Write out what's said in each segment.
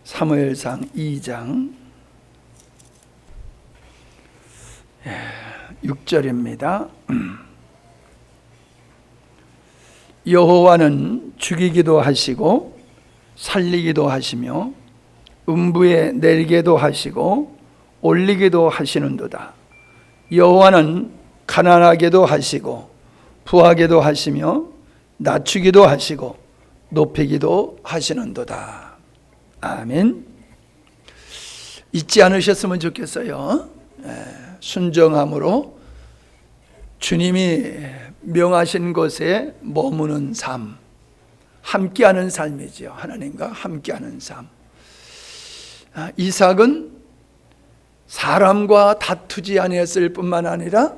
사무엘상 2장 6절입니다. 여호와는 죽이기도 하시고 살리기도 하시며 음부에 내리게도 하시고 올리기도 하시는도다. 여호와는 가난하게도 하시고 부하게도 하시며 낮추기도 하시고 높이기도 하시는도다. 아멘. 잊지 않으셨으면 좋겠어요. 순종함으로 주님이 명하신 곳에 머무는 삶, 함께하는 삶이죠. 하나님과 함께하는 삶. 이삭은 사람과 다투지 아니했을 뿐만 아니라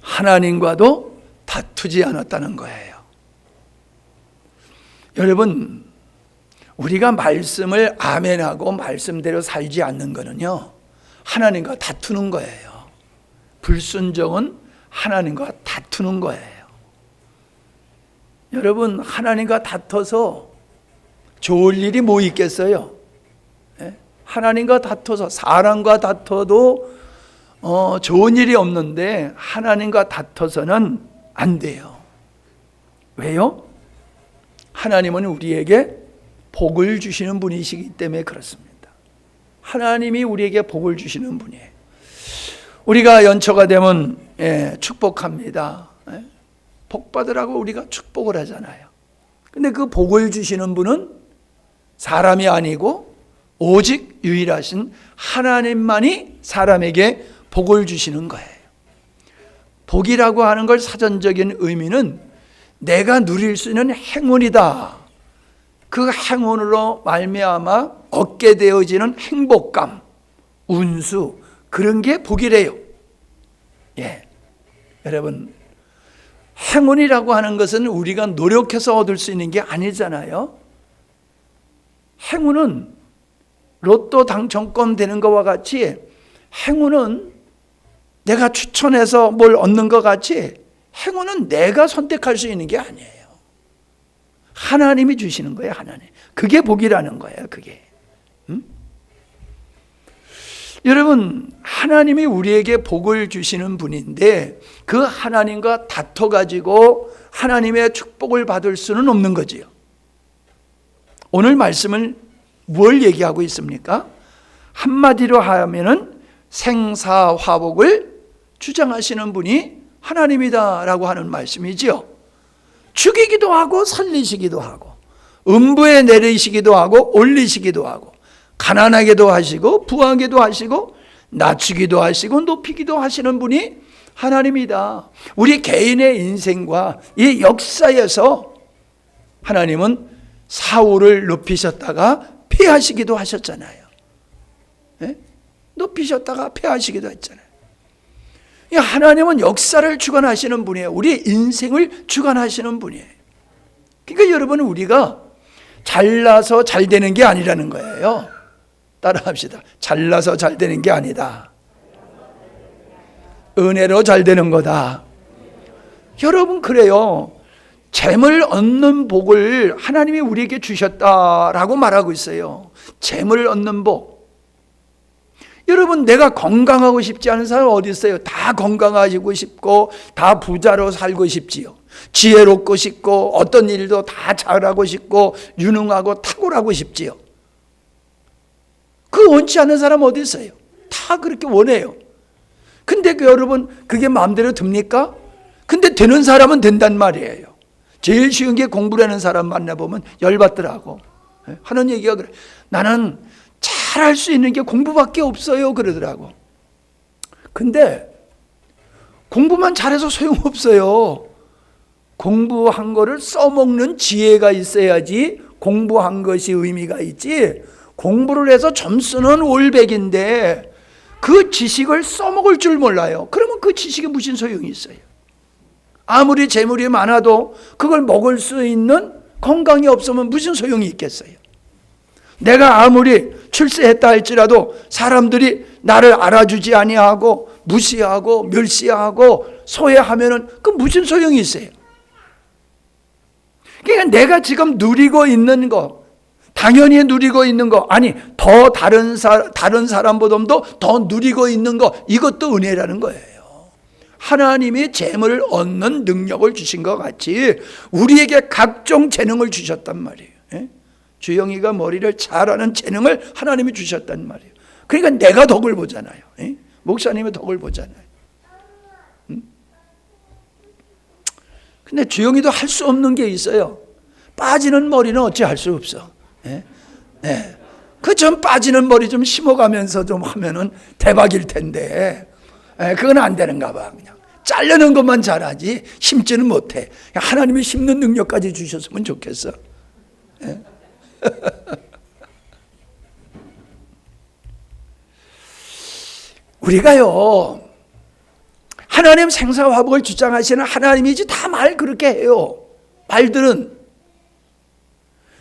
하나님과도 다투지 않았다는 거예요. 여러분, 우리가 말씀을 아멘하고 말씀대로 살지 않는 거는요, 하나님과 다투는 거예요. 불순종은 하나님과 다투는 거예요. 여러분, 하나님과 다퉈서 좋을 일이 뭐 있겠어요? 하나님과 다퉈서, 사람과 다퉈도 좋은 일이 없는데 하나님과 다퉈서는 안 돼요. 왜요? 하나님은 우리에게 복을 주시는 분이시기 때문에 그렇습니다. 하나님이 우리에게 복을 주시는 분이에요. 우리가 연초가 되면 축복합니다. 복 받으라고 우리가 축복을 하잖아요. 근데 그 복을 주시는 분은 사람이 아니고 오직 유일하신 하나님만이 사람에게 복을 주시는 거예요. 복이라고 하는 걸 사전적인 의미는 내가 누릴 수 있는 행운이다. 그 행운으로 말미암아 얻게 되어지는 행복감, 운수, 그런 게 복이래요. 여러분, 행운이라고 하는 것은 우리가 노력해서 얻을 수 있는 게 아니잖아요. 행운은 로또 당첨권 되는 것과 같이, 행운은 내가 추천해서 뭘 얻는 것 같이, 행운은 내가 선택할 수 있는 게 아니에요. 하나님이 주시는 거예요. 하나님. 그게 복이라는 거예요. 그게. 여러분, 하나님이 우리에게 복을 주시는 분인데 그 하나님과 다퉈가지고 하나님의 축복을 받을 수는 없는 거지요. 오늘 말씀은 뭘 얘기하고 있습니까? 한마디로 하면은 생사화복을 주장하시는 분이 하나님이다라고 하는 말씀이지요. 죽이기도 하고 살리시기도 하고 음부에 내리시기도 하고 올리시기도 하고 가난하게도 하시고 부하게도 하시고 낮추기도 하시고 높이기도 하시는 분이 하나님이다. 우리 개인의 인생과 이 역사에서 하나님은 사울을 높이셨다가 폐하시기도 하셨잖아요. 높이셨다가 폐하시기도 했잖아요. 하나님은 역사를 주관하시는 분이에요. 우리의 인생을 주관하시는 분이에요. 그러니까 여러분, 우리가 잘나서 잘 되는 게 아니라는 거예요. 따라합시다. 잘나서 잘 되는 게 아니다. 은혜로 잘 되는 거다. 여러분, 그래요. 재물 얻는 복을 하나님이 우리에게 주셨다라고 말하고 있어요. 재물 얻는 복. 여러분, 내가 건강하고 싶지 않은 사람 어디 있어요? 다 건강하시고 싶고 다 부자로 살고 싶지요. 지혜롭고 싶고 어떤 일도 다 잘하고 싶고 유능하고 탁월하고 싶지요. 그 원치 않는 사람 어디 있어요? 다 그렇게 원해요. 근데 여러분, 그게 마음대로 됩니까? 근데 되는 사람은 된단 말이에요. 제일 쉬운 게 공부라는 사람 만나보면 열받더라고. 하는 얘기가 그래. 나는 잘할 수 있는 게 공부밖에 없어요, 그러더라고. 근데 공부만 잘해서 소용없어요. 공부한 거를 써먹는 지혜가 있어야지 공부한 것이 의미가 있지. 공부를 해서 점수는 올백인데 그 지식을 써먹을 줄 몰라요. 그러면 그 지식이 무슨 소용이 있어요? 아무리 재물이 많아도 그걸 먹을 수 있는 건강이 없으면 무슨 소용이 있겠어요? 내가 아무리 출세했다 할지라도 사람들이 나를 알아주지 아니하고 무시하고 멸시하고 소외하면은 그 무슨 소용이 있어요? 그러니까 내가 지금 누리고 있는 거 당연히 누리고 있는 거, 아니 더 다른 사람보다도 더 누리고 있는 거, 이것도 은혜라는 거예요. 하나님이 재물을 얻는 능력을 주신 것 같이 우리에게 각종 재능을 주셨단 말이에요. 주영이가 머리를 잘하는 재능을 하나님이 주셨단 말이에요. 그러니까 내가 덕을 보잖아요. 목사님의 덕을 보잖아요. 근데 주영이도 할 수 없는 게 있어요. 빠지는 머리는 어찌 할 수 없어. 그 좀 빠지는 머리 좀 심어가면서 좀 하면은 대박일 텐데, 그건 안 되는가 봐. 그냥 자르는 것만 잘하지 심지는 못해. 하나님이 심는 능력까지 주셨으면 좋겠어. 우리가요, 하나님 생사화복을 주장하시는 하나님이지 다 말 그렇게 해요. 말들은.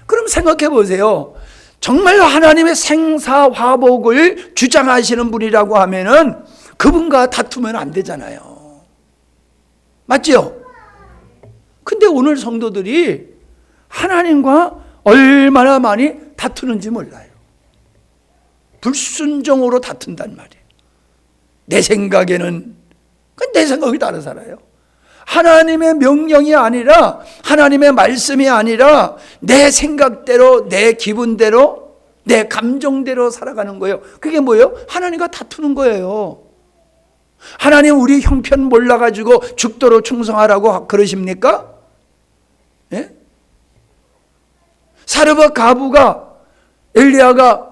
그럼 생각해 보세요. 정말로 하나님의 생사화복을 주장하시는 분이라고 하면은 그분과 다투면 안 되잖아요. 맞죠? 근데 오늘 성도들이 하나님과 얼마나 많이 다투는지 몰라요. 불순종으로 다툰단 말이에요. 내 생각에는, 내 생각이 다른 살아요. 하나님의 명령이 아니라, 하나님의 말씀이 아니라 내 생각대로, 내 기분대로, 내 감정대로 살아가는 거예요. 그게 뭐예요? 하나님과 다투는 거예요. 하나님 우리 형편 몰라가지고 죽도록 충성하라고 그러십니까? 예? 사르밧 가부가, 엘리야가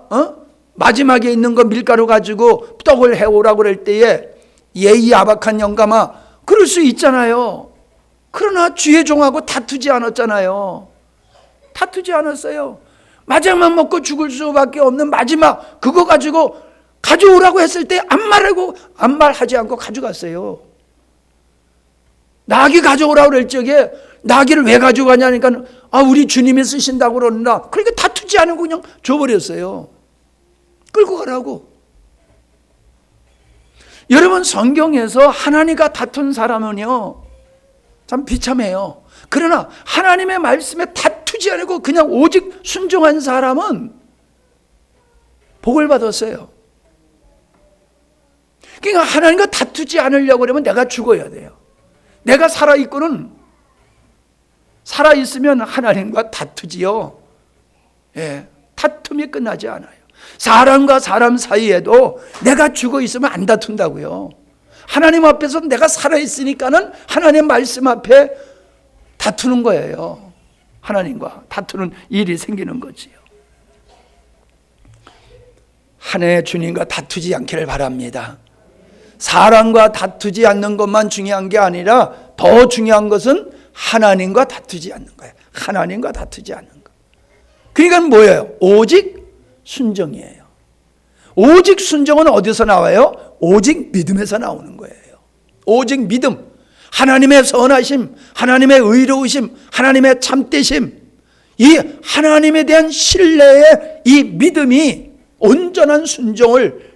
마지막에 있는 거 밀가루 가지고 떡을 해오라고 그럴 때에 예의 야박한 영감아, 그럴 수 있잖아요. 그러나 주의 종하고 다투지 않았잖아요. 다투지 않았어요. 마지막 먹고 죽을 수밖에 없는 마지막 그거 가지고 가져오라고 했을 때 안 말하지 않고 가져갔어요. 나귀 가져오라고 그럴 적에 나귀를 왜 가져가냐니까 우리 주님이 쓰신다고 그러는다. 그러니까 다투지 않고 그냥 줘버렸어요. 끌고 가라고. 여러분, 성경에서 하나님과 다툰 사람은요 참 비참해요. 그러나 하나님의 말씀에 다투지 않고 그냥 오직 순종한 사람은 복을 받았어요. 그러니까 하나님과 다투지 않으려고 그러면 내가 죽어야 돼요. 내가 살아있으면 하나님과 다투지요. 다툼이 끝나지 않아요. 사람과 사람 사이에도 내가 죽어 있으면 안 다툰다고요. 하나님 앞에서 내가 살아있으니까는 하나님 말씀 앞에 다투는 거예요. 하나님과 다투는 일이 생기는 거지요. 한 해 주님과 다투지 않기를 바랍니다. 사람과 다투지 않는 것만 중요한 게 아니라 더 중요한 것은 하나님과 다투지 않는 거예요. 하나님과 다투지 않는 거. 그러니까 뭐예요? 오직 순종이에요. 오직 순종은 어디서 나와요? 오직 믿음에서 나오는 거예요. 오직 믿음. 하나님의 선하심, 하나님의 의로우심, 하나님의 참되심, 이 하나님에 대한 신뢰의 이 믿음이 온전한 순종을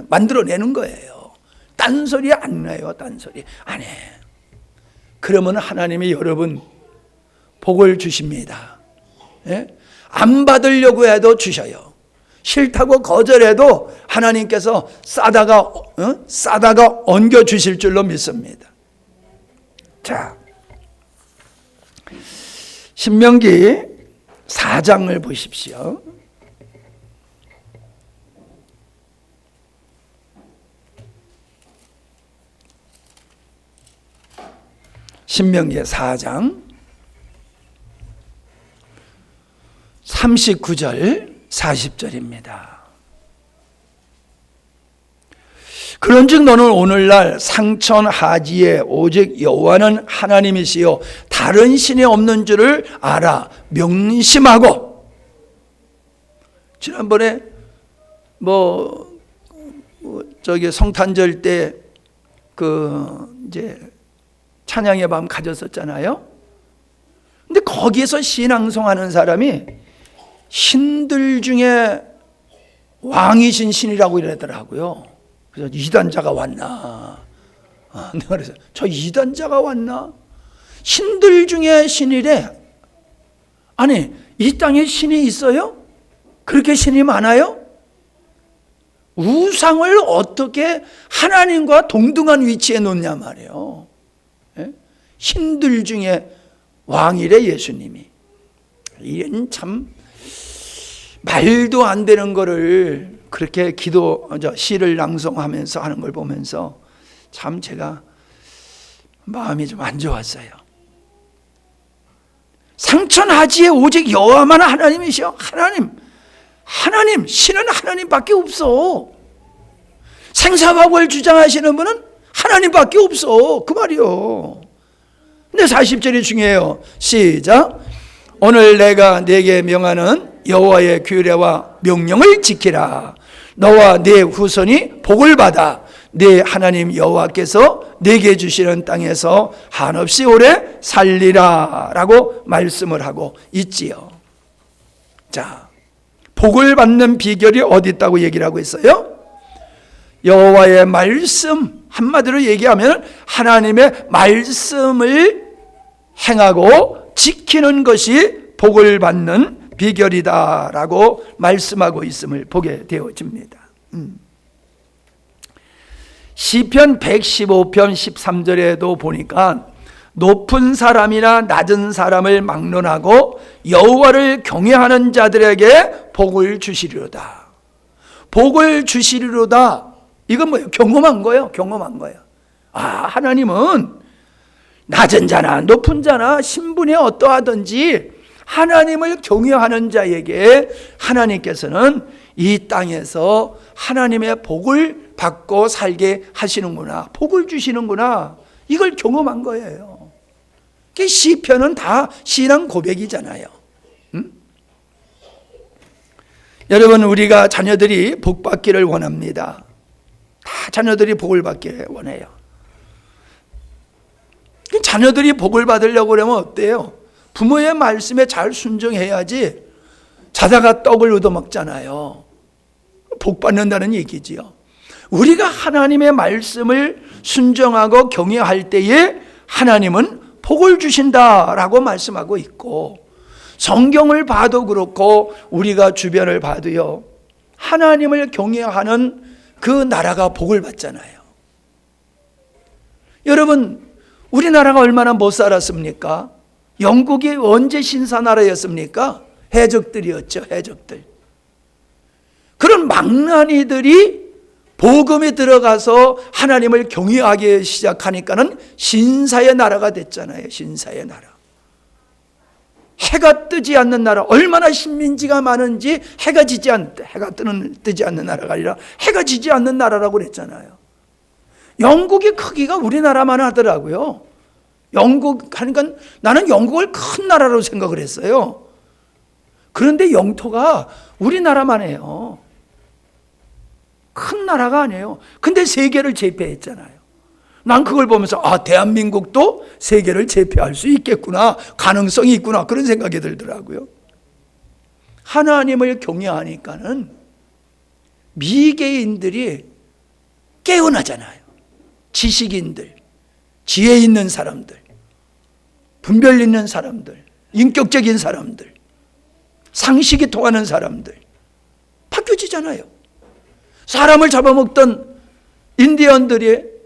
만들어내는 거예요. 딴소리 안 해요. 딴소리 안 해. 그러면 하나님이 여러분 복을 주십니다. 안 받으려고 해도 주셔요. 싫다고 거절해도 하나님께서 싸다가 얹겨 주실 줄로 믿습니다. 자, 신명기 4장을 보십시오. 신명기 4장 39절 40절입니다. 그런즉 너는 오늘날 상천하지에 오직 여호와는 하나님이시요 다른 신이 없는 줄을 알아 명심하고. 지난번에 성탄절 때 이제 찬양의 밤 가졌었잖아요. 근데 거기에서 신앙송하는 사람이 신들 중에 왕이신 신이라고 이러더라고요. 그래서 이단자가 왔나? 내가 그래서 저 이단자가 왔나? 신들 중에 신이래. 아니, 이 땅에 신이 있어요? 그렇게 신이 많아요? 우상을 어떻게 하나님과 동등한 위치에 놓냐 말이에요. 예? 신들 중에 왕이래 예수님이. 이건 참 말도 안 되는 거를 그렇게 시를 낭송하면서 하는 걸 보면서 참 제가 마음이 좀 안 좋았어요. 상천하지에 오직 여호와만 하나님이시여. 하나님, 신은 하나님밖에 없어. 생사과거를 주장하시는 분은 하나님밖에 없어. 그 말이요. 근데 40절이 중요해요. 시작. 오늘 내가 네게 명하는 여호와의 규례와 명령을 지키라. 너와 네 후손이 복을 받아 네 하나님 여호와께서 네게 주시는 땅에서 한없이 오래 살리라 라고 말씀을 하고 있지요. 자, 복을 받는 비결이 어디 있다고 얘기를 하고 있어요? 여호와의 말씀, 한마디로 얘기하면 하나님의 말씀을 행하고 지키는 것이 복을 받는 비결이다라고 말씀하고 있음을 보게 되어집니다. 시편 115편 13절에도 보니까 높은 사람이나 낮은 사람을 막론하고 여호와를 경외하는 자들에게 복을 주시리로다. 복을 주시리로다. 이건 뭐예요? 경험한 거예요. 하나님은 낮은 자나 높은 자나 신분이 어떠하든지 하나님을 경외하는 자에게 하나님께서는 이 땅에서 하나님의 복을 받고 살게 하시는구나. 복을 주시는구나. 이걸 경험한 거예요. 시편은 다 신앙 고백이잖아요. 여러분, 우리가 자녀들이 복 받기를 원합니다. 다 자녀들이 복을 받기를 원해요. 자녀들이 복을 받으려고 그러면 어때요? 부모의 말씀에 잘 순종해야지. 자다가 떡을 얻어먹잖아요. 복 받는다는 얘기지요. 우리가 하나님의 말씀을 순종하고 경외할 때에 하나님은 복을 주신다라고 말씀하고 있고, 성경을 봐도 그렇고 우리가 주변을 봐도요, 하나님을 경외하는 그 나라가 복을 받잖아요. 여러분, 우리나라가 얼마나 못 살았습니까? 영국이 언제 신사나라였습니까? 해적들이었죠. 해적들. 그런 망나니들이 복음에 들어가서 하나님을 경외하기 시작하니까는 신사의 나라가 됐잖아요. 신사의 나라. 해가 뜨지 않는 나라, 얼마나 식민지가 많은지 해가 뜨지 않는 나라가 아니라 해가 지지 않는 나라라고 그랬잖아요. 영국의 크기가 우리나라만 하더라고요. 영국 하니까 나는 영국을 큰 나라로 생각을 했어요. 그런데 영토가 우리나라만 해요. 큰 나라가 아니에요. 근데 세계를 제패했잖아요. 난 그걸 보면서 대한민국도 세계를 제패할 수 있겠구나, 가능성이 있구나, 그런 생각이 들더라고요. 하나님을 경외하니까는 미개인들이 깨어나잖아요. 지식인들, 지혜 있는 사람들, 분별 있는 사람들, 인격적인 사람들, 상식이 통하는 사람들 바뀌어지잖아요. 사람을 잡아먹던 인디언들이,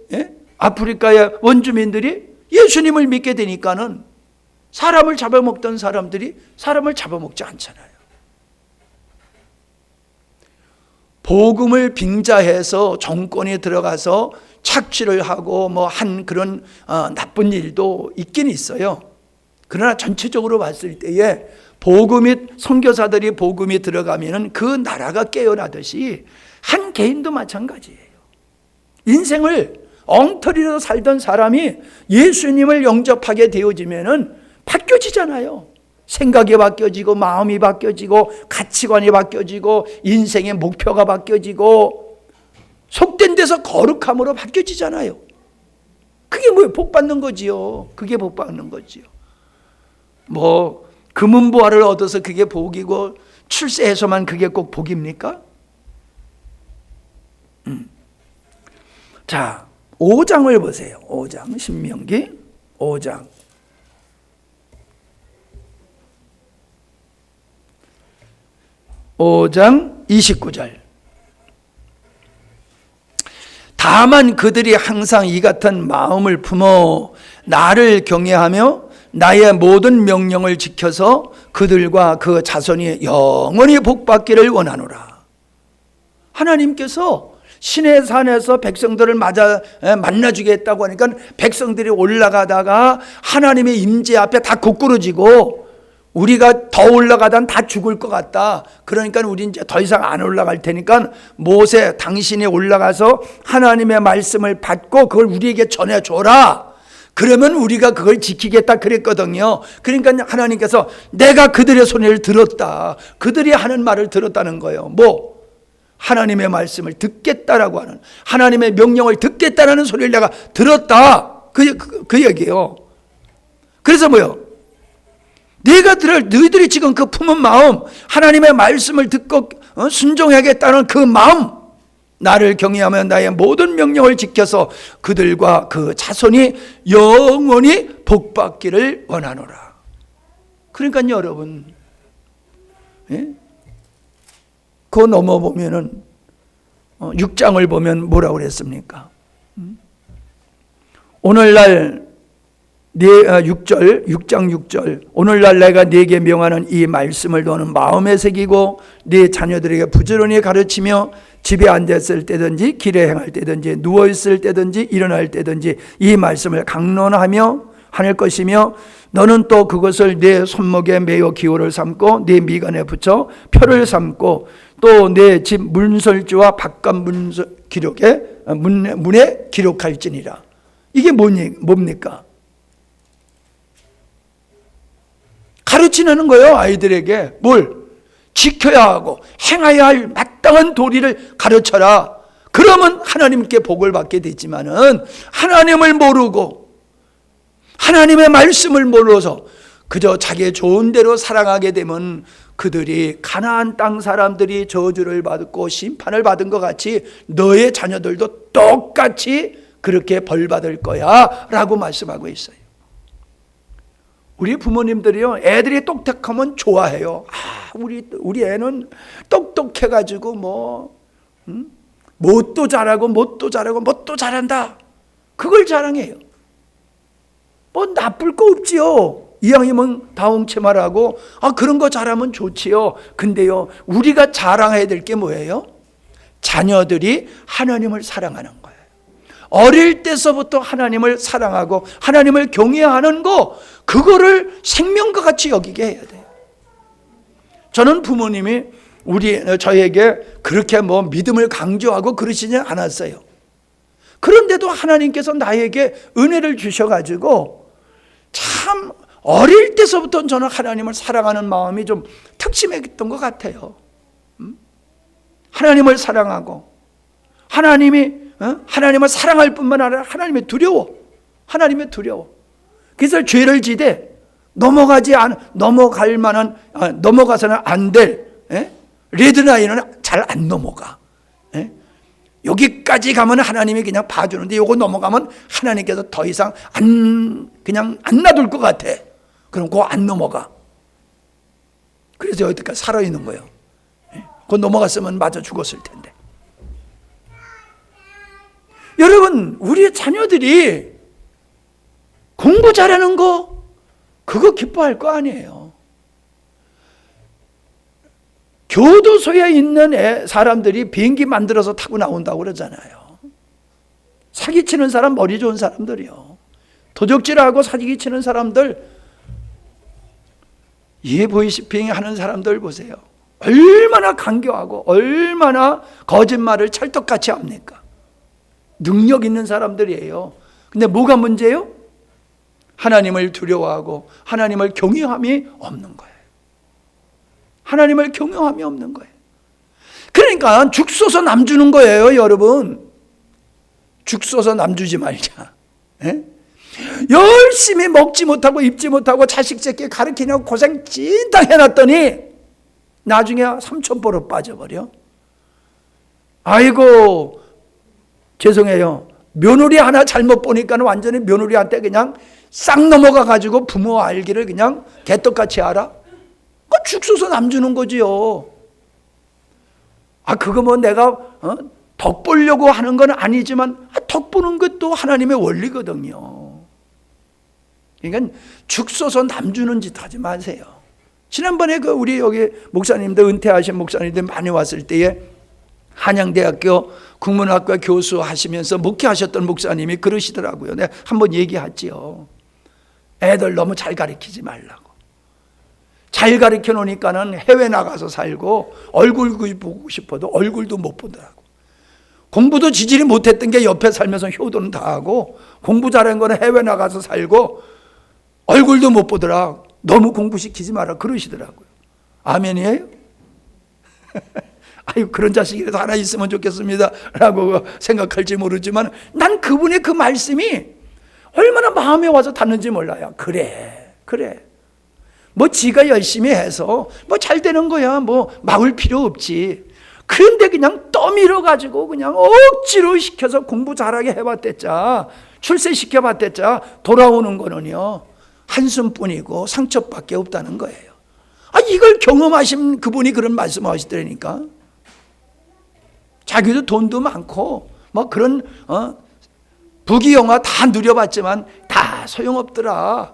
아프리카의 원주민들이 예수님을 믿게 되니까는 사람을 잡아먹던 사람들이 사람을 잡아먹지 않잖아요. 복음을 빙자해서 정권에 들어가서 착취를 하고 한 그런 나쁜 일도 있긴 있어요. 그러나 전체적으로 봤을 때에 복음이, 선교사들이 복음이 들어가면은 그 나라가 깨어나듯이 한 개인도 마찬가지예요. 인생을 엉터리로 살던 사람이 예수님을 영접하게 되어지면은 바뀌어지잖아요. 생각이 바뀌어지고, 마음이 바뀌어지고, 가치관이 바뀌어지고, 인생의 목표가 바뀌어지고, 속된 데서 거룩함으로 바뀌어지잖아요. 그게 뭐예요? 복 받는 거지요. 그게 복 받는 거지요. 금은보화를 얻어서 그게 복이고, 출세해서만 그게 꼭 복입니까? 자, 5장을 보세요. 5장, 신명기 5장. 5장 29절. 다만 그들이 항상 이 같은 마음을 품어 나를 경외하며 나의 모든 명령을 지켜서 그들과 그 자손이 영원히 복받기를 원하노라. 하나님께서 신의 산에서 백성들을 만나주겠다고 하니까 백성들이 올라가다가 하나님의 임재 앞에 다 고꾸러지고 우리가 더 올라가다 다 죽을 것 같다. 그러니까 우리 이제 더 이상 안 올라갈 테니까 모세 당신이 올라가서 하나님의 말씀을 받고 그걸 우리에게 전해줘라. 그러면 우리가 그걸 지키겠다 그랬거든요. 그러니까 하나님께서 내가 그들의 소리를 들었다. 그들이 하는 말을 들었다는 거예요. 뭐? 하나님의 말씀을 듣겠다라고 하는, 하나님의 명령을 듣겠다라는 소리를 내가 들었다. 그 얘기예요. 그래서 뭐요? 너희들이 지금 그 품은 마음, 하나님의 말씀을 듣고 순종하겠다는 그 마음, 나를 경외하며 나의 모든 명령을 지켜서 그들과 그 자손이 영원히 복받기를 원하노라. 그러니까 여러분, 그거 넘어보면은 6장을 보면 뭐라고 그랬습니까? 오늘날 6장 6절 오늘날 내가 네게 명하는 이 말씀을 너는 마음에 새기고 네 자녀들에게 부지런히 가르치며 집에 앉았을 때든지 길에 행할 때든지 누워있을 때든지 일어날 때든지 이 말씀을 강론하며 할 것이며 너는 또 그것을 네 손목에 매어 기호를 삼고 네 미간에 붙여 표를 삼고 또 내 집 문설주와 바깥 문에 기록할지니라. 이게 뭡니까? 가르치는 거예요. 아이들에게 뭘? 지켜야 하고 행해야 할 마땅한 도리를 가르쳐라. 그러면 하나님께 복을 받게 되지만은 하나님을 모르고 하나님의 말씀을 모르어서 그저 자기의 좋은 대로 살아가게 되면 그들이 가나안 땅 사람들이 저주를 받고 심판을 받은 것 같이 너의 자녀들도 똑같이 그렇게 벌 받을 거야 라고 말씀하고 있어요. 우리 부모님들이요, 애들이 똑똑하면 좋아해요. 우리 애는 똑똑해가지고 뭣도 잘하고 뭣도 잘한다. 그걸 자랑해요. 뭐 나쁠 거 없지요. 이왕이면 다홍치마라고 그런 거 잘하면 좋지요. 근데요, 우리가 자랑해야 될 게 뭐예요? 자녀들이 하나님을 사랑하는 거예요. 어릴 때서부터 하나님을 사랑하고 하나님을 경외하는 거, 그거를 생명과 같이 여기게 해야 돼요. 저는 부모님이 저에게 그렇게 믿음을 강조하고 그러시지 않았어요. 그런데도 하나님께서 나에게 은혜를 주셔가지고 참 어릴 때서부터 저는 하나님을 사랑하는 마음이 좀 특심했던 것 같아요. 하나님을 사랑하고 하나님을 사랑할 뿐만 아니라 하나님의 두려워. 그래서 죄를 지되 넘어갈 만한, 넘어가서는 안 될 레드라인은 잘 안 넘어가. 여기까지 가면 하나님이 그냥 봐주는데 요거 넘어가면 하나님께서 더 이상 그냥 안 놔둘 것 같아. 그럼 그거 안 넘어가. 그래서 여기까지 살아있는 거예요. 그거 넘어갔으면 맞아 죽었을 텐데. 여러분, 우리 자녀들이 공부 잘하는 거 그거 기뻐할 거 아니에요. 교도소에 있는 사람들이 비행기 만들어서 타고 나온다고 그러잖아요. 사기치는 사람, 머리 좋은 사람들이요. 도적질하고 사기치는 사람들, 보이스피잉 하는 사람들 보세요. 얼마나 간교하고 얼마나 거짓말을 찰떡같이 합니까? 능력 있는 사람들이에요. 근데 뭐가 문제예요? 하나님을 두려워하고 하나님을 경외함이 없는 거예요. 하나님을 경외함이 없는 거예요. 그러니까 죽 쏘서 남 주는 거예요, 여러분. 죽 쏘서 남 주지 말자. 열심히 먹지 못하고 입지 못하고 자식 새끼 가르치냐고 고생 진짜 해놨더니 나중에 삼천포로 빠져버려. 아이고 죄송해요. 며느리 하나 잘못 보니까 완전히 며느리한테 그냥 싹 넘어가가지고 부모 알기를 그냥 개떡같이 알아? 죽 쏘서 남 주는 거지요. 그거 뭐 내가 덕 보려고 하는 건 아니지만 덕 보는 것도 하나님의 원리거든요. 그러니까 죽소서 남주는 짓 하지 마세요. 지난번에 우리 여기 목사님들, 은퇴하신 목사님들 많이 왔을 때에 한양대학교 국문학과 교수 하시면서 목회하셨던 목사님이 그러시더라고요. 내가 한번 얘기했지요. 애들 너무 잘 가르치지 말라고. 잘 가르쳐 놓으니까는 해외 나가서 살고 얼굴 보고 싶어도 얼굴도 못 보더라고. 공부도 지질이 못했던 게 옆에 살면서 효도는 다 하고, 공부 잘한 거는 해외 나가서 살고 얼굴도 못 보더라. 너무 공부시키지 마라 그러시더라고요. 아멘이에요? 아유, 그런 자식이라도 하나 있으면 좋겠습니다 라고 생각할지 모르지만, 난 그분의 그 말씀이 얼마나 마음에 와서 닿는지 몰라요. 그래 뭐 지가 열심히 해서 뭐 잘 되는 거야, 뭐 막을 필요 없지. 그런데 그냥 떠밀어 가지고 그냥 억지로 시켜서 공부 잘하게 해봤댔자, 출세시켜봤댔자 돌아오는 거는요 한숨뿐이고 상처밖에 없다는 거예요. 이걸 경험하신 그분이 그런 말씀하시더라니까. 자기도 돈도 많고 뭐 그런 부귀영화 다 누려봤지만 다 소용없더라.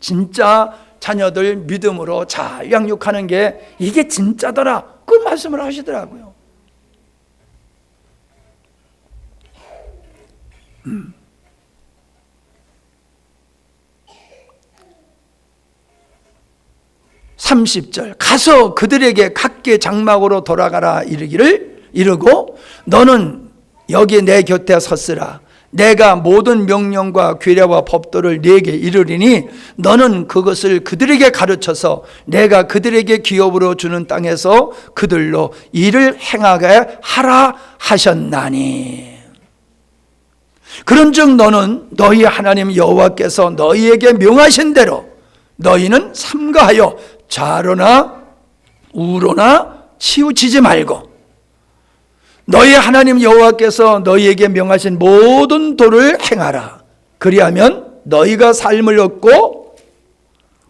진짜 자녀들 믿음으로 잘 양육하는 게 이게 진짜더라, 그 말씀을 하시더라고요. 30절 가서 그들에게 각기 장막으로 돌아가라 이르고 너는 여기 내 곁에 섰으라. 내가 모든 명령과 규례와 법도를 네게 이르리니 너는 그것을 그들에게 가르쳐서 내가 그들에게 기업으로 주는 땅에서 그들로 일을 행하게 하라 하셨나니. 그런즉 너는 너희 하나님 여호와께서 너희에게 명하신 대로 너희는 삼가하여 좌로나 우로나 치우치지 말고 너희 하나님 여호와께서 너희에게 명하신 모든 도를 행하라. 그리하면 너희가 삶을 얻고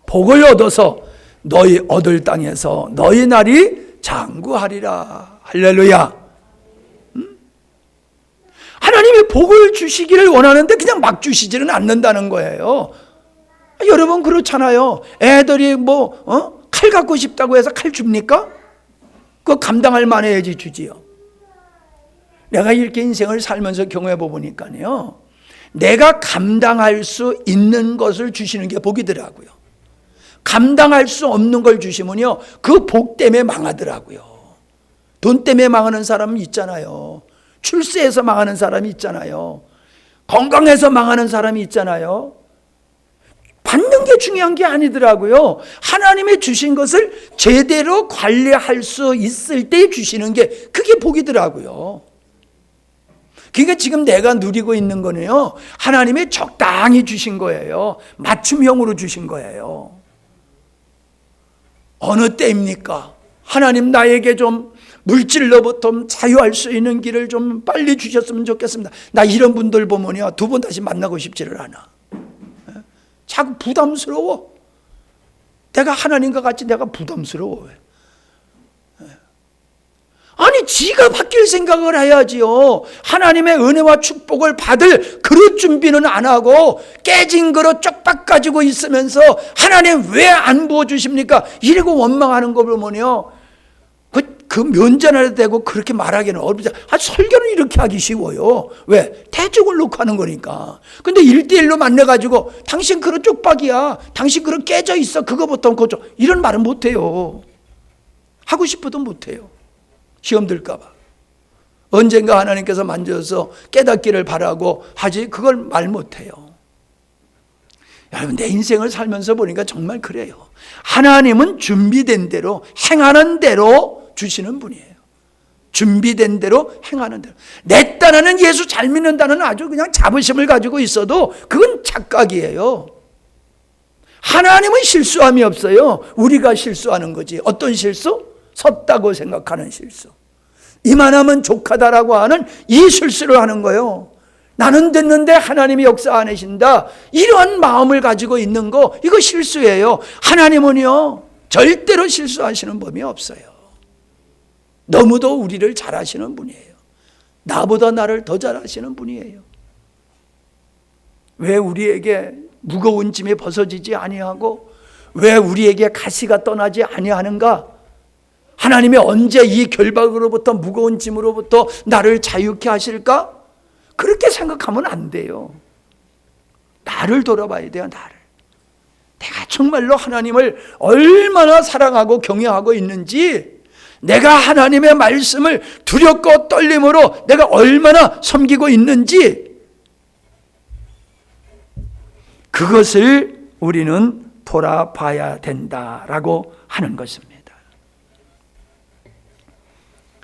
복을 얻어서 너희 얻을 땅에서 너희 날이 장구하리라. 할렐루야. 하나님이 복을 주시기를 원하는데 그냥 막 주시지는 않는다는 거예요. 여러분 그렇잖아요. 애들이 칼 갖고 싶다고 해서 칼 줍니까? 그거 감당할 만해야지 주지요. 내가 이렇게 인생을 살면서 경험해 보니까요, 내가 감당할 수 있는 것을 주시는 게 복이더라고요. 감당할 수 없는 걸 주시면요, 그 복 때문에 망하더라고요. 돈 때문에 망하는 사람은 있잖아요. 출세해서 망하는 사람이 있잖아요. 건강해서 망하는 사람이 있잖아요. 받는 게 중요한 게 아니더라고요. 하나님이 주신 것을 제대로 관리할 수 있을 때 주시는 게 그게 복이더라고요. 그러니까 지금 내가 누리고 있는 거는요, 하나님이 적당히 주신 거예요. 맞춤형으로 주신 거예요. 어느 때입니까? 하나님 나에게 좀 물질로부터 자유할 수 있는 길을 좀 빨리 주셨으면 좋겠습니다. 나 이런 분들 보면요, 두 번 다시 만나고 싶지를 않아. 자꾸 부담스러워. 내가 하나님과 같이 내가 부담스러워. 아니, 지가 바뀔 생각을 해야지요. 하나님의 은혜와 축복을 받을 그릇 준비는 안 하고 깨진 그릇 쪽박 가지고 있으면서 하나님 왜 안 부어주십니까? 이러고 원망하는 거 보면요, 그 면전에 대고 그렇게 말하기는 어렵지. 설교는 이렇게 하기 쉬워요. 왜? 대중을 놓고 하는 거니까. 근데 1대1로 만나가지고 당신 그릇 쪽박이야, 당신 그릇 깨져 있어, 그거부터 고쳐, 이런 말은 못해요. 하고 싶어도 못해요. 시험 들까봐. 언젠가 하나님께서 만져서 깨닫기를 바라고 하지, 그걸 말 못해요. 여러분, 내 인생을 살면서 보니까 정말 그래요. 하나님은 준비된 대로 행하는 대로 주시는 분이에요. 준비된 대로 행하는 대로. 내 딴에는 예수 잘 믿는다는 아주 그냥 자부심을 가지고 있어도 그건 착각이에요. 하나님은 실수함이 없어요. 우리가 실수하는 거지. 어떤 실수? 섰다고 생각하는 실수. 이만하면 족하다라고 하는 이 실수를 하는 거예요. 나는 됐는데 하나님이 역사 안 하신다, 이러한 마음을 가지고 있는 거, 이거 실수예요. 하나님은요 절대로 실수하시는 법이 없어요. 너무도 우리를 잘 아시는 분이에요. 나보다 나를 더 잘 아시는 분이에요. 왜 우리에게 무거운 짐이 벗어지지 아니하고 왜 우리에게 가시가 떠나지 아니하는가? 하나님이 언제 이 결박으로부터 무거운 짐으로부터 나를 자유케 하실까? 그렇게 생각하면 안 돼요. 나를 돌아봐야 돼요. 나를. 내가 정말로 하나님을 얼마나 사랑하고 경외하고 있는지, 내가 하나님의 말씀을 두렵고 떨림으로 내가 얼마나 섬기고 있는지, 그것을 우리는 돌아봐야 된다라고 하는 것입니다.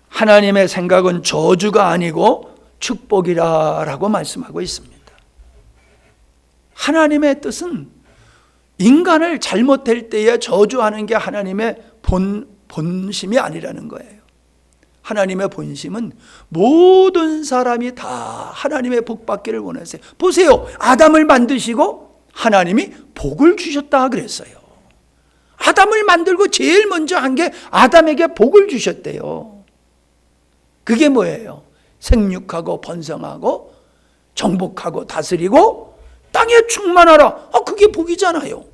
하나님의 생각은 저주가 아니고 축복이라고 말씀하고 있습니다. 하나님의 뜻은 인간을 잘못될 때에 저주하는 게 하나님의 본심이 아니라는 거예요. 하나님의 본심은 모든 사람이 다 하나님의 복 받기를 원하세요. 보세요. 아담을 만드시고 하나님이 복을 주셨다 그랬어요. 아담을 만들고 제일 먼저 한 게 아담에게 복을 주셨대요. 그게 뭐예요? 생육하고 번성하고 정복하고 다스리고 땅에 충만하라. 그게 복이잖아요.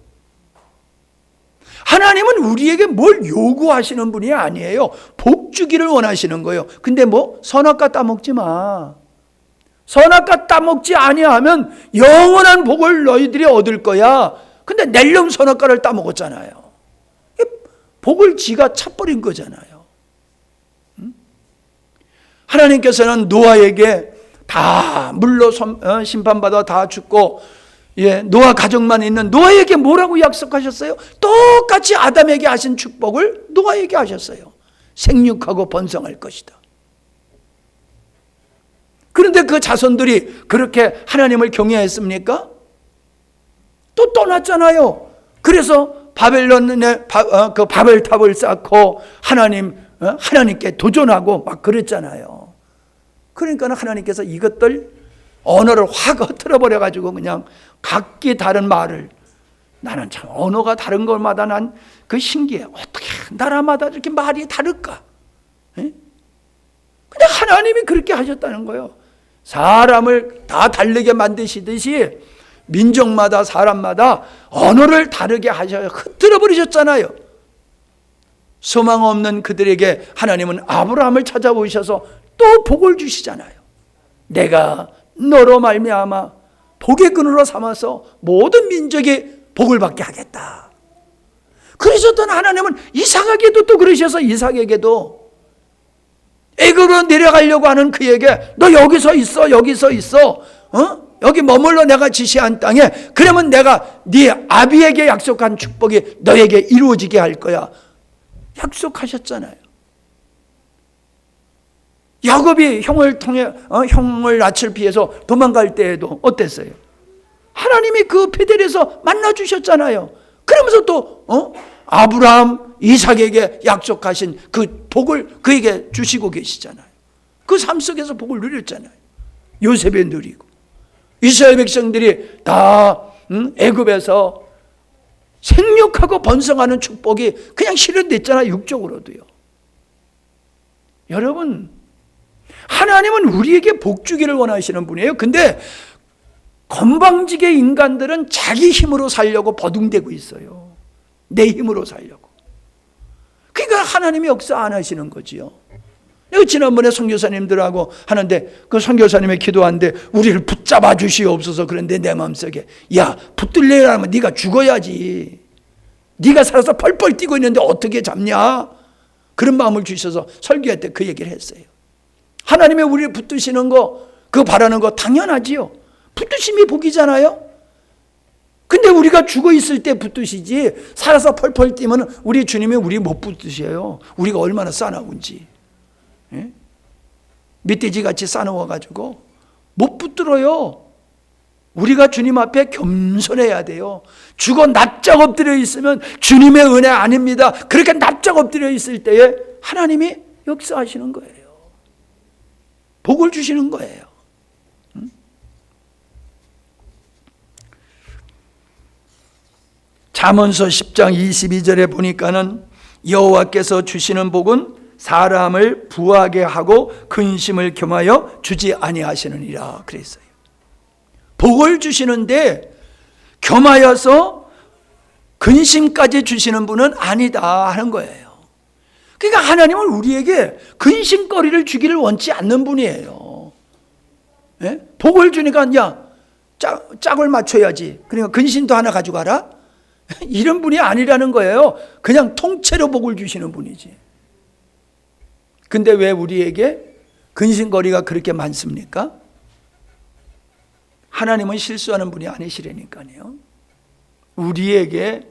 하나님은 우리에게 뭘 요구하시는 분이 아니에요. 복 주기를 원하시는 거예요. 근데 선악과 따먹지 마. 선악과 따먹지 아니하면 영원한 복을 너희들이 얻을 거야. 근데 낼름 선악과를 따먹었잖아요. 복을 지가 차버린 거잖아요. 하나님께서는 노아에게 다 물로 심판받아 다 죽고 노아 가족만 있는 노아에게 뭐라고 약속하셨어요? 똑같이 아담에게 하신 축복을 노아에게 하셨어요. 생육하고 번성할 것이다. 그런데 그 자손들이 그렇게 하나님을 경외했습니까? 또 떠났잖아요. 그래서 바벨론의 그 바벨탑을 쌓고 하나님께 도전하고 막 그랬잖아요. 그러니까 하나님께서 이것들 언어를 확 흩어져 버려가지고 그냥 각기 다른 말을, 나는 참 언어가 다른 것마다 난 그 신기해. 어떻게 나라마다 이렇게 말이 다를까? 근데 하나님이 그렇게 하셨다는 거예요. 사람을 다 다르게 만드시듯이 민족마다 사람마다 언어를 다르게 하셔서 흩어져 버리셨잖아요. 소망 없는 그들에게 하나님은 아브라함을 찾아오셔서 또 복을 주시잖아요. 내가 너로 말미암아 복의 근으로 삼아서 모든 민족이 복을 받게 하겠다. 그러셨던 하나님은 이삭에게도 또 그러셔서 이삭에게도 애굽으로 내려가려고 하는 그에게 너 여기서 있어, 여기서 있어, 여기 머물러 내가 지시한 땅에, 그러면 내가 네 아비에게 약속한 축복이 너에게 이루어지게 할 거야. 약속하셨잖아요. 야곱이 형을 통해 형을 낯을 피해서 도망갈 때에도 어땠어요? 하나님이 그 베델에서 만나 주셨잖아요. 그러면서 또 아브라함, 이삭에게 약속하신 그 복을 그에게 주시고 계시잖아요. 그 삶 속에서 복을 누렸잖아요. 요셉이 누리고 이스라엘 백성들이 다 애굽에서 생육하고 번성하는 축복이 그냥 실현됐잖아요. 육적으로도요. 여러분, 하나님은 우리에게 복 주기를 원하시는 분이에요. 근데 건방지게 인간들은 자기 힘으로 살려고 버둥대고 있어요. 내 힘으로 살려고. 그러니까 하나님이 역사 안 하시는 거지요. 내가 지난번에 선교사님들하고 하는데 그 선교사님의 기도하는데 우리를 붙잡아 주시옵소서. 그런데 내 마음속에 야, 붙들려면 네가 죽어야지. 네가 살아서 펄펄 뛰고 있는데 어떻게 잡냐. 그런 마음을 주셔서 설교할 때 그 얘기를 했어요. 하나님이 우리를 붙드시는 거, 그거 바라는 거 당연하지요. 붙드심이 복이잖아요. 근데 우리가 죽어 있을 때 붙드시지, 살아서 펄펄 뛰면 우리 주님이 우리 못 붙드셔요. 우리가 얼마나 싸나운지. 예? 멧돼지 같이 싸나워가지고 못 붙들어요. 우리가 주님 앞에 겸손해야 돼요. 죽어 납작 엎드려 있으면 주님의 은혜 아닙니다. 그렇게 납작 엎드려 있을 때에 하나님이 역사하시는 거예요. 복을 주시는 거예요. 잠언서 10장 22절에 보니까는 여호와께서 주시는 복은 사람을 부하게 하고 근심을 겸하여 주지 아니하시느니라 그랬어요. 복을 주시는데 겸하여서 근심까지 주시는 분은 아니다 하는 거예요. 그러니까 하나님은 우리에게 근심거리를 주기를 원치 않는 분이에요. 예? 복을 주니까 야 짝을 맞춰야지. 그러니까 근심도 하나 가져가라. 이런 분이 아니라는 거예요. 그냥 통째로 복을 주시는 분이지. 근데 왜 우리에게 근심거리가 그렇게 많습니까? 하나님은 실수하는 분이 아니시라니까요. 우리에게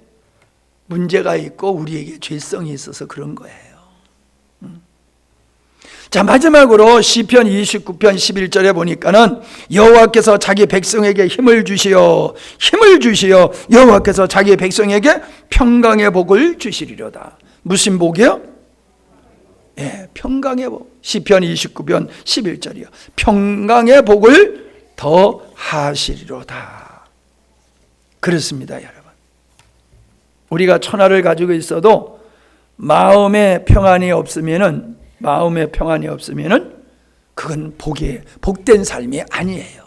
문제가 있고 우리에게 죄성이 있어서 그런 거예요. 자, 마지막으로 시편 29편 11절에 보니까는 여호와께서 자기 백성에게 힘을 주시어 여호와께서 자기 백성에게 평강의 복을 주시리로다. 무슨 복이요? 예, 평강의 복. 시편 29편 11절이요. 평강의 복을 더 하시리로다. 그렇습니다, 여러분. 우리가 천하를 가지고 있어도 마음의 평안이 없으면은 그건 복된 삶이 아니에요.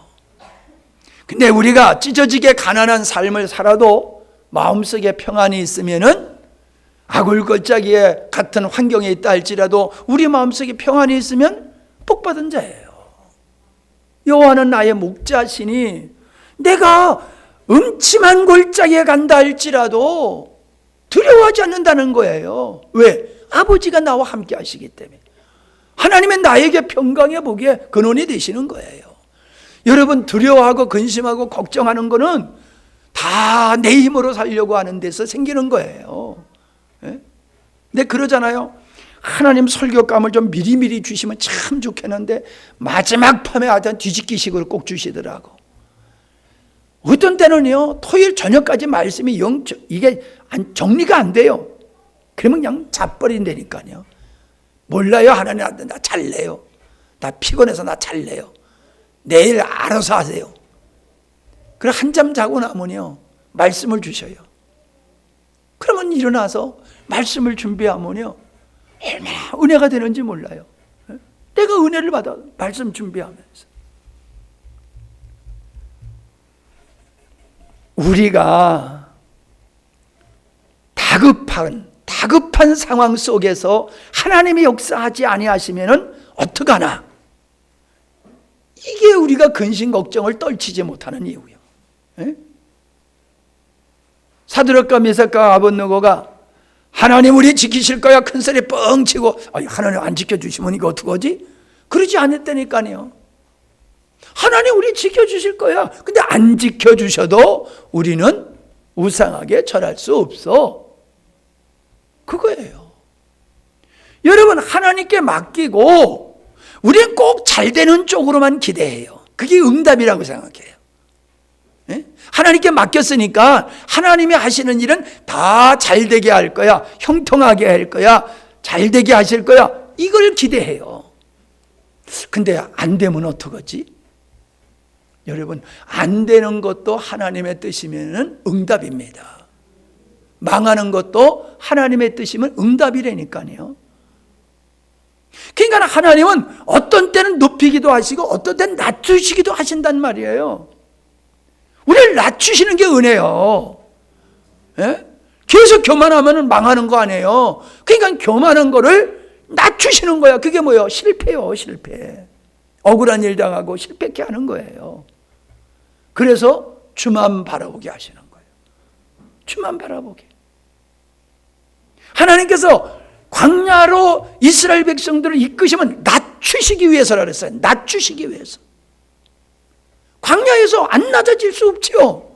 근데 우리가 찢어지게 가난한 삶을 살아도 마음속에 평안이 있으면은 아굴걸작이 같은 환경에 있다 할지라도 우리 마음속에 평안이 있으면 복받은 자예요. 여호와는 나의 목자시니 내가 음침한 골짜기에 간다 할지라도 두려워하지 않는다는 거예요. 왜? 아버지가 나와 함께 하시기 때문에. 하나님은 나에게 평강의 복의 근원이 되시는 거예요. 여러분, 두려워하고 근심하고 걱정하는 거는 다 내 힘으로 살려고 하는 데서 생기는 거예요. 근데 그러잖아요. 하나님 설교감을 좀 미리미리 주시면 참 좋겠는데 마지막 밤에 하여튼 뒤집기식으로 꼭 주시더라고. 어떤 때는요, 토요일 저녁까지 말씀이 이게 정리가 안 돼요. 그러면 그냥 자버린다니까요. 몰라요. 하나님한테 나 잘래요. 나 피곤해서 나 잘래요. 내일 알아서 하세요. 그래 한잠 자고 나면요, 말씀을 주셔요. 그러면 일어나서 말씀을 준비하면요, 얼마나 은혜가 되는지 몰라요. 내가 은혜를 받아 말씀 준비하면서. 우리가 다급한 상황 속에서 하나님이 역사하지 아니하시면은 어떡하나? 이게 우리가 근심 걱정을 떨치지 못하는 이유예요. 사드락과 메삭과 아벳느고가 하나님 우리 지키실 거야 큰 소리 뻥 치고 하나님 안 지켜주시면 이거 어떡하지? 그러지 않았다니까요. 하나님 우리 지켜주실 거야. 근데 안 지켜주셔도 우리는 우상하게 절할 수 없어. 그거예요. 여러분, 하나님께 맡기고 우리는 꼭 잘 되는 쪽으로만 기대해요. 그게 응답이라고 생각해요. 하나님께 맡겼으니까 하나님이 하시는 일은 다 잘 되게 할 거야, 형통하게 할 거야, 잘 되게 하실 거야, 이걸 기대해요. 근데 안 되면 어떡하지? 여러분, 안 되는 것도 하나님의 뜻이면 응답입니다. 망하는 것도 하나님의 뜻이면 응답이라니까요. 그러니까 하나님은 어떤 때는 높이기도 하시고 어떤 때는 낮추시기도 하신단 말이에요. 우리를 낮추시는 게 은혜요. 계속 교만하면 망하는 거 아니에요. 그러니까 교만한 거를 낮추시는 거야. 그게 뭐예요? 실패요, 실패. 억울한 일 당하고 실패케 하는 거예요. 그래서 주만 바라보게 하시는 거예요. 주만 바라보게. 하나님께서 광야로 이스라엘 백성들을 이끄시면 낮추시기 위해서라 그랬어요. 낮추시기 위해서. 광야에서 안 낮아질 수 없지요.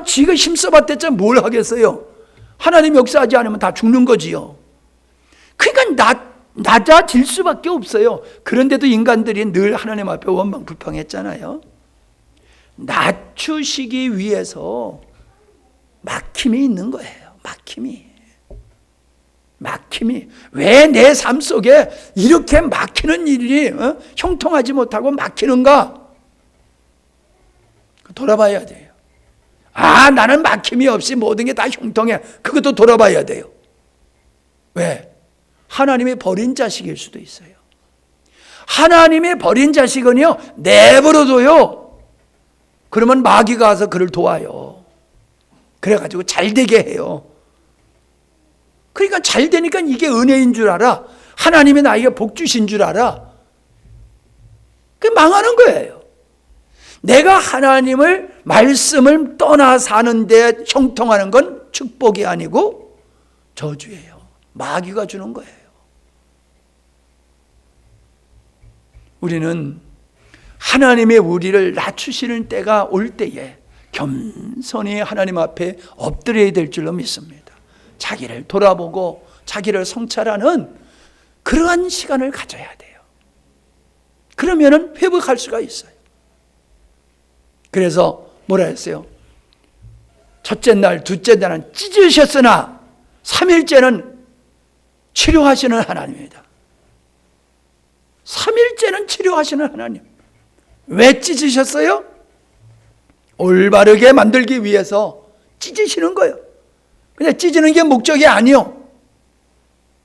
지가 힘써봤댔자 뭘 하겠어요. 하나님 역사하지 않으면 다 죽는 거지요. 그러니까 낮아질 수밖에 없어요. 그런데도 인간들이 늘 하나님 앞에 원망불평했잖아요. 낮추시기 위해서 막힘이 있는 거예요. 막힘이. 왜 내 삶 속에 이렇게 막히는 일이 형통하지 못하고 막히는가? 돌아봐야 돼요. 나는 막힘이 없이 모든 게 다 형통해. 그것도 돌아봐야 돼요. 왜? 하나님의 버린 자식일 수도 있어요. 하나님의 버린 자식은요, 내버려둬요. 그러면 마귀가 와서 그를 도와요. 그래가지고 잘 되게 해요. 그러니까 잘 되니까 이게 은혜인 줄 알아. 하나님이 나에게 복 주신 줄 알아. 그게 망하는 거예요. 내가 하나님을 말씀을 떠나 사는데 형통하는 건 축복이 아니고 저주예요. 마귀가 주는 거예요. 우리는 하나님의 우리를 낮추시는 때가 올 때에 겸손히 하나님 앞에 엎드려야 될 줄로 믿습니다. 자기를 돌아보고 자기를 성찰하는 그러한 시간을 가져야 돼요. 그러면은 회복할 수가 있어요. 그래서 뭐라 했어요? 첫째 날, 둘째 날은 찢으셨으나 3일째는 치료하시는 하나님입니다. 3일째는 치료하시는 하나님. 왜 찢으셨어요? 올바르게 만들기 위해서 찢으시는 거예요. 그냥 찢는 게 목적이 아니요.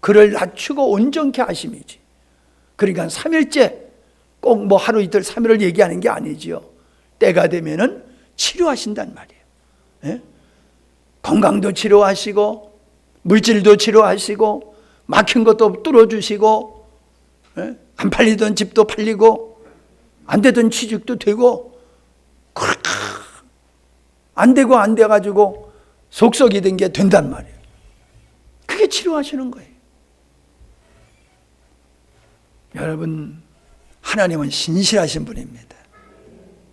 그를 낮추고 온전케 하심이지. 그러니까 3일째 꼭 뭐 하루 이틀 3일을 얘기하는 게 아니지요. 때가 되면은 치료하신단 말이에요. 예? 건강도 치료하시고 물질도 치료하시고 막힌 것도 뚫어주시고, 예? 안 팔리던 집도 팔리고 안 되던 취직도 되고, 안 되고 안 돼가지고 속썩이 된 게 된단 말이에요. 그게 치료하시는 거예요. 여러분, 하나님은 신실하신 분입니다.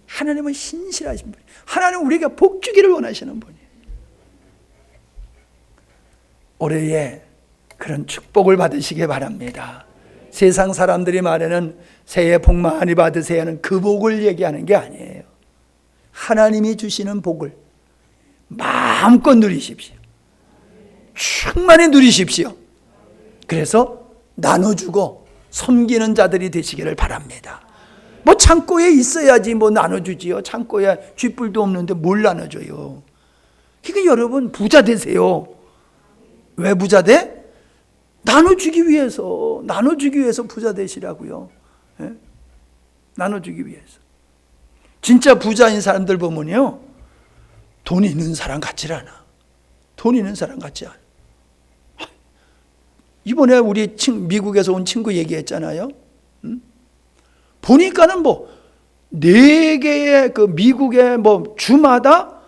하나님은 신실하신 분이에요. 하나님은 우리가 복 주기를 원하시는 분이에요. 올해에 그런 축복을 받으시기 바랍니다. 세상 사람들이 말하는 새해 복 많이 받으세요 하는 그 복을 얘기하는 게 아니에요. 하나님이 주시는 복을 마음껏 누리십시오. 충만히 누리십시오. 그래서 나눠주고 섬기는 자들이 되시기를 바랍니다. 뭐 창고에 있어야지 뭐 나눠주지요. 창고에 쥐뿔도 없는데 뭘 나눠줘요. 그러니까 여러분 부자 되세요. 왜 부자 돼? 나눠주기 위해서 부자 되시라고요. 예? 나눠주기 위해서. 진짜 부자인 사람들 보면요, 돈 있는 사람 같지 않아. 돈 있는 사람 같지 않아. 이번에 우리 미국에서 온 친구 얘기했잖아요. 보니까는 뭐 4개의 그 미국의 뭐 주마다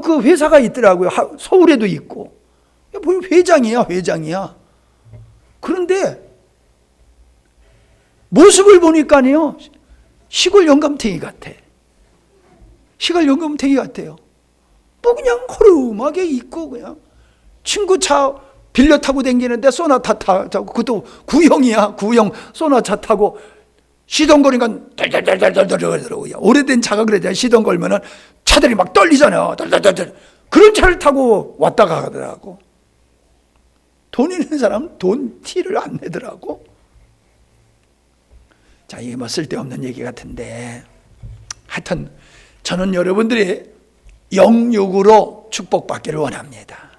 그 회사가 있더라고요. 서울에도 있고. 뭐 회장이야. 그런데 모습을 보니까요, 시골 영감탱이 같아요. 뭐 그냥 허름하게 입고 그냥 친구 차 빌려 타고 다니는데 소나타 타고, 그것도 구형 소나차 타고 시동 거리니까 덜덜덜덜덜덜더라고요. 오래된 차가 그러잖아요. 시동 걸면은 차들이 막 떨리잖아요. 덜덜덜덜. 그런 차를 타고 왔다 가더라고. 돈 있는 사람은 돈 티를 안 내더라고. 자, 이게 뭐 쓸데없는 얘기 같은데, 하여튼 저는 여러분들이 영육으로 축복받기를 원합니다.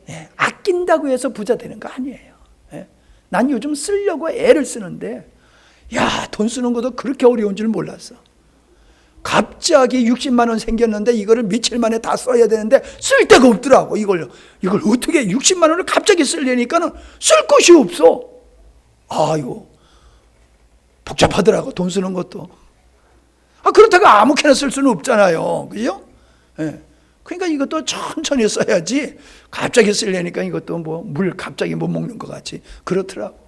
예, 아낀다고 해서 부자 되는 거 아니에요. 예, 난 요즘 쓰려고 애를 쓰는데, 야, 돈 쓰는 것도 그렇게 어려운 줄 몰랐어. 갑자기 60만 원 생겼는데 이거를 며칠 만에 다 써야 되는데 쓸 데가 없더라고. 이걸 어떻게 60만 원을 갑자기 쓰려니까는 쓸 곳이 없어. 아유, 복잡하더라고, 돈 쓰는 것도. 그렇다고 아무렇게나 쓸 수는 없잖아요. 그죠? 예. 그러니까 이것도 천천히 써야지 갑자기 쓰려니까 이것도 뭐 물 갑자기 못 먹는 것 같이 그렇더라고.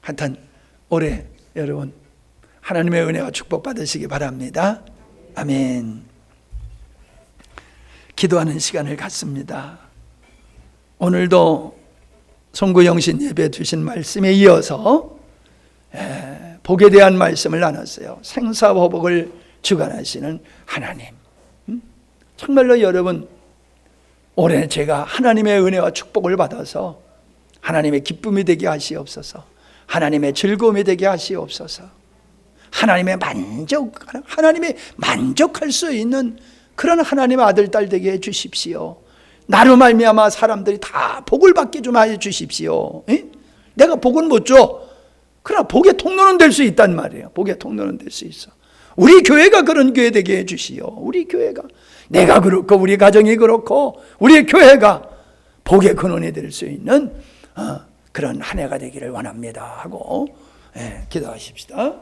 하여튼 올해 여러분 하나님의 은혜와 축복 받으시기 바랍니다. 아멘. 기도하는 시간을 갖습니다. 오늘도 송구영신 예배 주신 말씀에 이어서 복에 대한 말씀을 나눴어요. 생사화복을 주관하시는 하나님. 정말로 여러분, 올해 제가 하나님의 은혜와 축복을 받아서 하나님의 기쁨이 되게 하시옵소서. 하나님의 즐거움이 되게 하시옵소서. 하나님의 만족할 수 있는 그런 하나님의 아들, 딸 되게 해 주십시오. 나로 말미암아 사람들이 다 복을 받게 좀 해 주십시오. 내가 복은 못 줘. 그러나 복의 통로는 될 수 있단 말이에요. 복의 통로는 될 수 있어. 우리 교회가 그런 교회 되게 해주시오. 우리 교회가, 내가 그렇고 우리 가정이 그렇고 우리 교회가 복의 근원이 될 수 있는 그런 한 해가 되기를 원합니다 하고 기도하십시다.